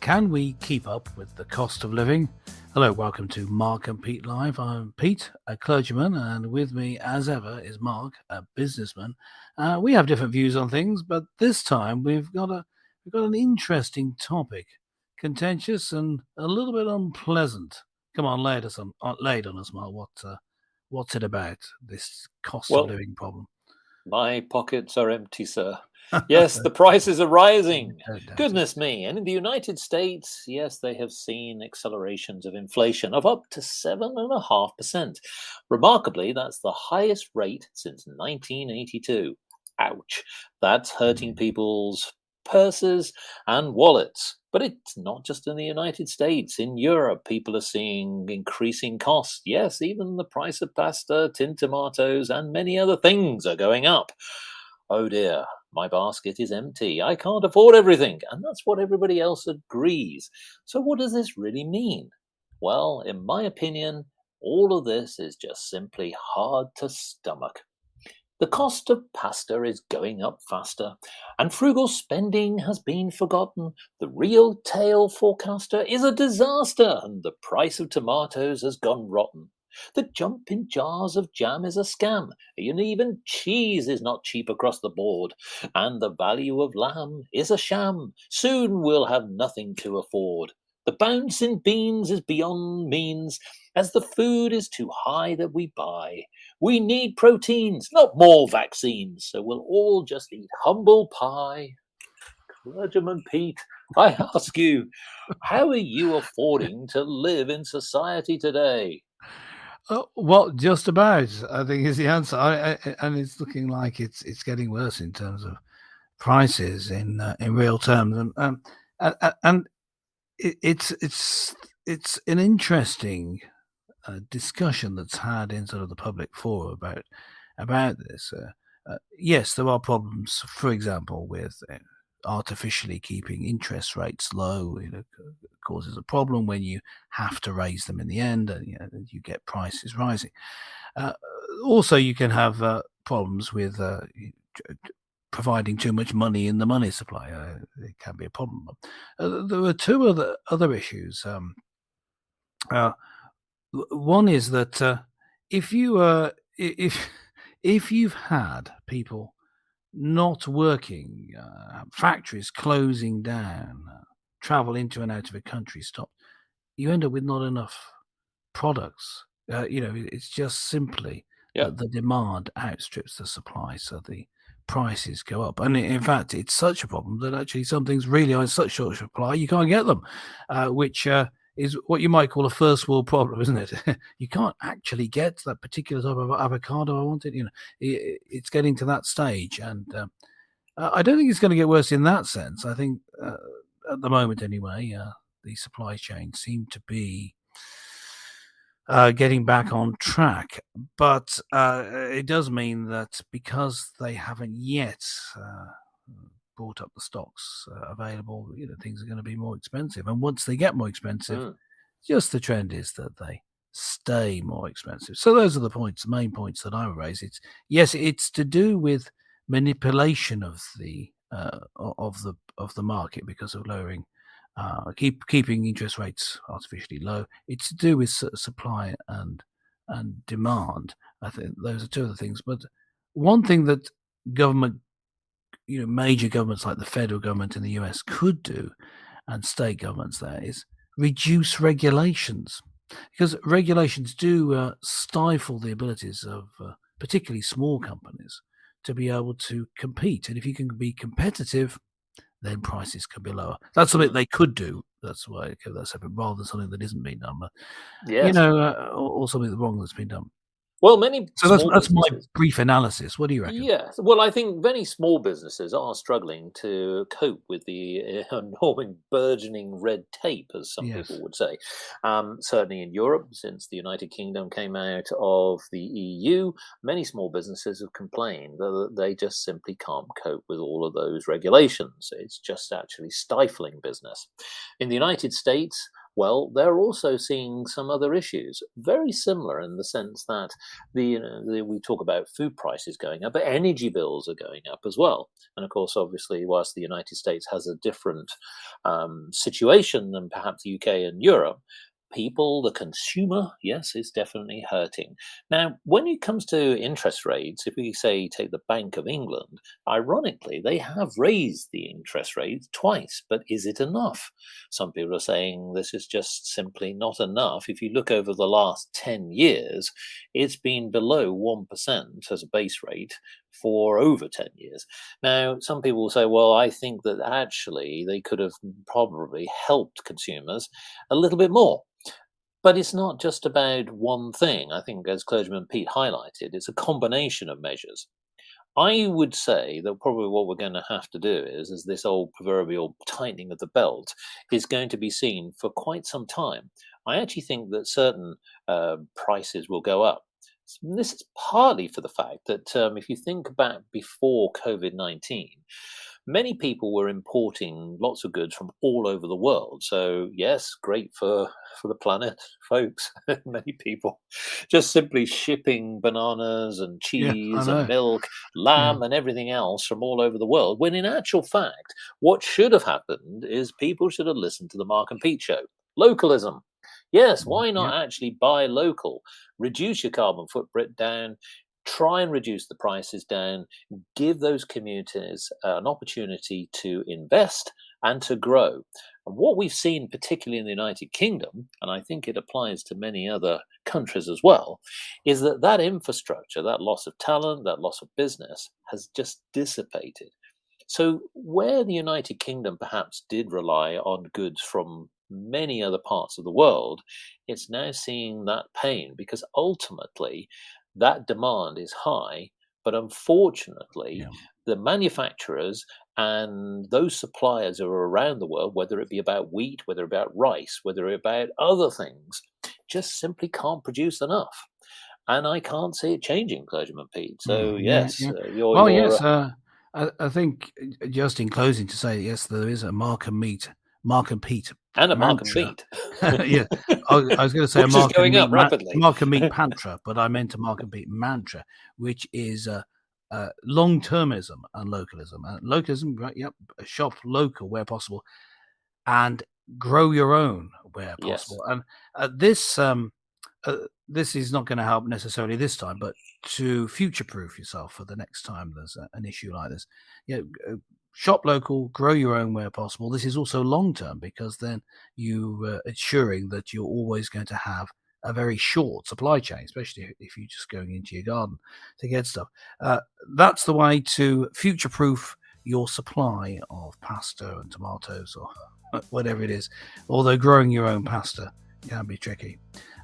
Can we keep up with the cost of living? Hello, welcome to Mark and Pete Live. I'm Pete, a clergyman, and with me, as ever, is Mark, a businessman. We have different views on things, but this time we've got an interesting topic, contentious and a little bit unpleasant. Come on, lay it on us, Mark. What's it about? This cost of Well, living problem? my pockets are empty, sir. Yes, the prices are rising. Don't doubt it. Goodness me. And in the United States, yes, they have seen accelerations of inflation of up to 7.5%. Remarkably, that's the highest rate since 1982. Ouch. That's hurting Mm. people's purses and wallets. But it's not just in the United States. In Europe, people are seeing increasing costs. Yes, even the price of pasta, tin tomatoes, and many other things are going up. Oh dear, my basket is empty. I can't afford everything. And that's what everybody else agrees. So, what does this really mean? Well, in my opinion, all of this is just simply hard to stomach. The cost of pasta is going up faster, and frugal spending has been forgotten. The real tail forecaster is a disaster, and the price of tomatoes has gone rotten. The jump in jars of jam is a scam, and even cheese is not cheap across the board. And the value of lamb is a sham. Soon we'll have nothing to afford. The bounce in beans is beyond means, as the food is too high that we buy. We need proteins, not more vaccines, so we'll all just eat humble pie. Clergyman Pete, I ask you, how are you affording to live in society today? Well, just about, I think is the answer. And it's looking like it's getting worse in terms of prices in real terms, and it, it's an interesting discussion that's had in sort of the public forum about this. Yes, there are problems, for example, with artificially keeping interest rates low. Causes a problem when you have to raise them in the end, and you get prices rising. Uh, Also, you can have problems with providing too much money in the money supply. It can be a problem. There were two other issues. Uh, One is that if you if if you've had people not working, factories closing down, travel into and out of a country stop, you end up with not enough products. It's just simply Yeah. that the demand outstrips the supply, so the prices go up. And in fact, it's such a problem that actually some things really are in such short supply you can't get them, which is what you might call a first world problem, isn't it? You can't actually get that particular type of avocado I wanted. It's getting to that stage, and I don't think it's going to get worse in that sense. I think at the moment, anyway, the supply chain seem to be getting back on track. But it does mean that because they haven't yet brought up the stocks available, things are going to be more expensive. And once they get more expensive, Mm. just the trend is that they stay more expensive. So those are the points, the main points that I would raise. It's to do with manipulation of the market because of lowering keeping interest rates artificially low. It's to do with supply and demand. I think those are two of the things. But one thing that government, major governments like the federal government in the US could do, and state governments there, is reduce regulations, because regulations do stifle the abilities of particularly small companies to be able to compete. And if you can be competitive, then prices could be lower. That's something Mm. they could do. That's why I give that separate, rather than something that isn't being done. But Yes. or something wrong that's been done. Well, many So that's small that's my businesses. brief analysis. What do you reckon? Yes. Well, I think many small businesses are struggling to cope with the enormous burgeoning red tape, as some people Yes. would say. Certainly in Europe, since the United Kingdom came out of the EU, many small businesses have complained that they just simply can't cope with all of those regulations. It's just actually stifling business. In the United States, Well, they're also seeing some other issues, very similar in the sense that we talk about food prices going up, but energy bills are going up as well. And of course, obviously, whilst the United States has a different situation than perhaps the UK and Europe, people, the consumer, yes, is definitely hurting. Now, when it comes to interest rates, if we say take the Bank of England, ironically, they have raised the interest rates twice, but is it enough? Some people are saying this is just simply not enough. If you look over the last 10 years, it's been below 1% as a base rate for over 10 years. Now, some people will say, well, I think that actually they could have probably helped consumers a little bit more. But it's not just about one thing. I think, as clergyman Pete highlighted, it's a combination of measures. I would say that probably what we're going to have to do is this old proverbial tightening of the belt is going to be seen for quite some time. I actually think that certain prices will go up. This is partly for the fact that if you think back before COVID-19, many people were importing lots of goods from all over the world. So yes, great for the planet, folks. Many people just simply shipping bananas and Yeah, I cheese and know. milk, Yeah, lamb and everything else from all over the world. When in actual fact, what should have happened is people should have listened to the Mark and Pete show. Localism. Yes, why yeah, not actually buy local? Reduce your carbon footprint down, try and reduce the prices down, give those communities an opportunity to invest and to grow. And what we've seen, particularly in the United Kingdom, and I think it applies to many other countries as well, is that infrastructure, that loss of talent, that loss of business has just dissipated. So, where the United Kingdom perhaps did rely on goods from many other parts of the world, it's now seeing that pain because ultimately that demand is high. But unfortunately, yeah. the manufacturers and those suppliers who are around the world, whether it be about wheat, whether about rice, whether it about other things, just simply can't produce enough. And I can't see it changing, Clergyman Pete. So Yeah, yes, yeah. Well, you're yes, I think just in closing to say, yes, there is a Mark and Pete and a Mark and mantra. Beat, Yeah, I was going to say a which is going up rapidly. Mark and Meat pantra, but I meant a Mark and Meat mantra, which is long-termism and localism. Localism, right? Yep, shop local where possible, and grow your own where Yes. possible. And this this is not going to help necessarily this time, but to future-proof yourself for the next time there's an issue like this. Yeah, shop local, grow your own where possible. This is also long-term because then you ensuring that you're always going to have a very short supply chain, especially if you're just going into your garden to get stuff. Uh, that's the way to future-proof your supply of pasta and tomatoes or whatever it is. Although growing your own pasta can be tricky.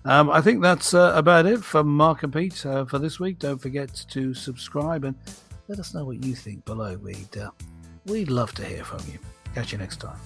I think that's about it from Mark and Pete for this week. Don't forget to subscribe and let us know what you think below. We'd love to hear from you. Catch you next time.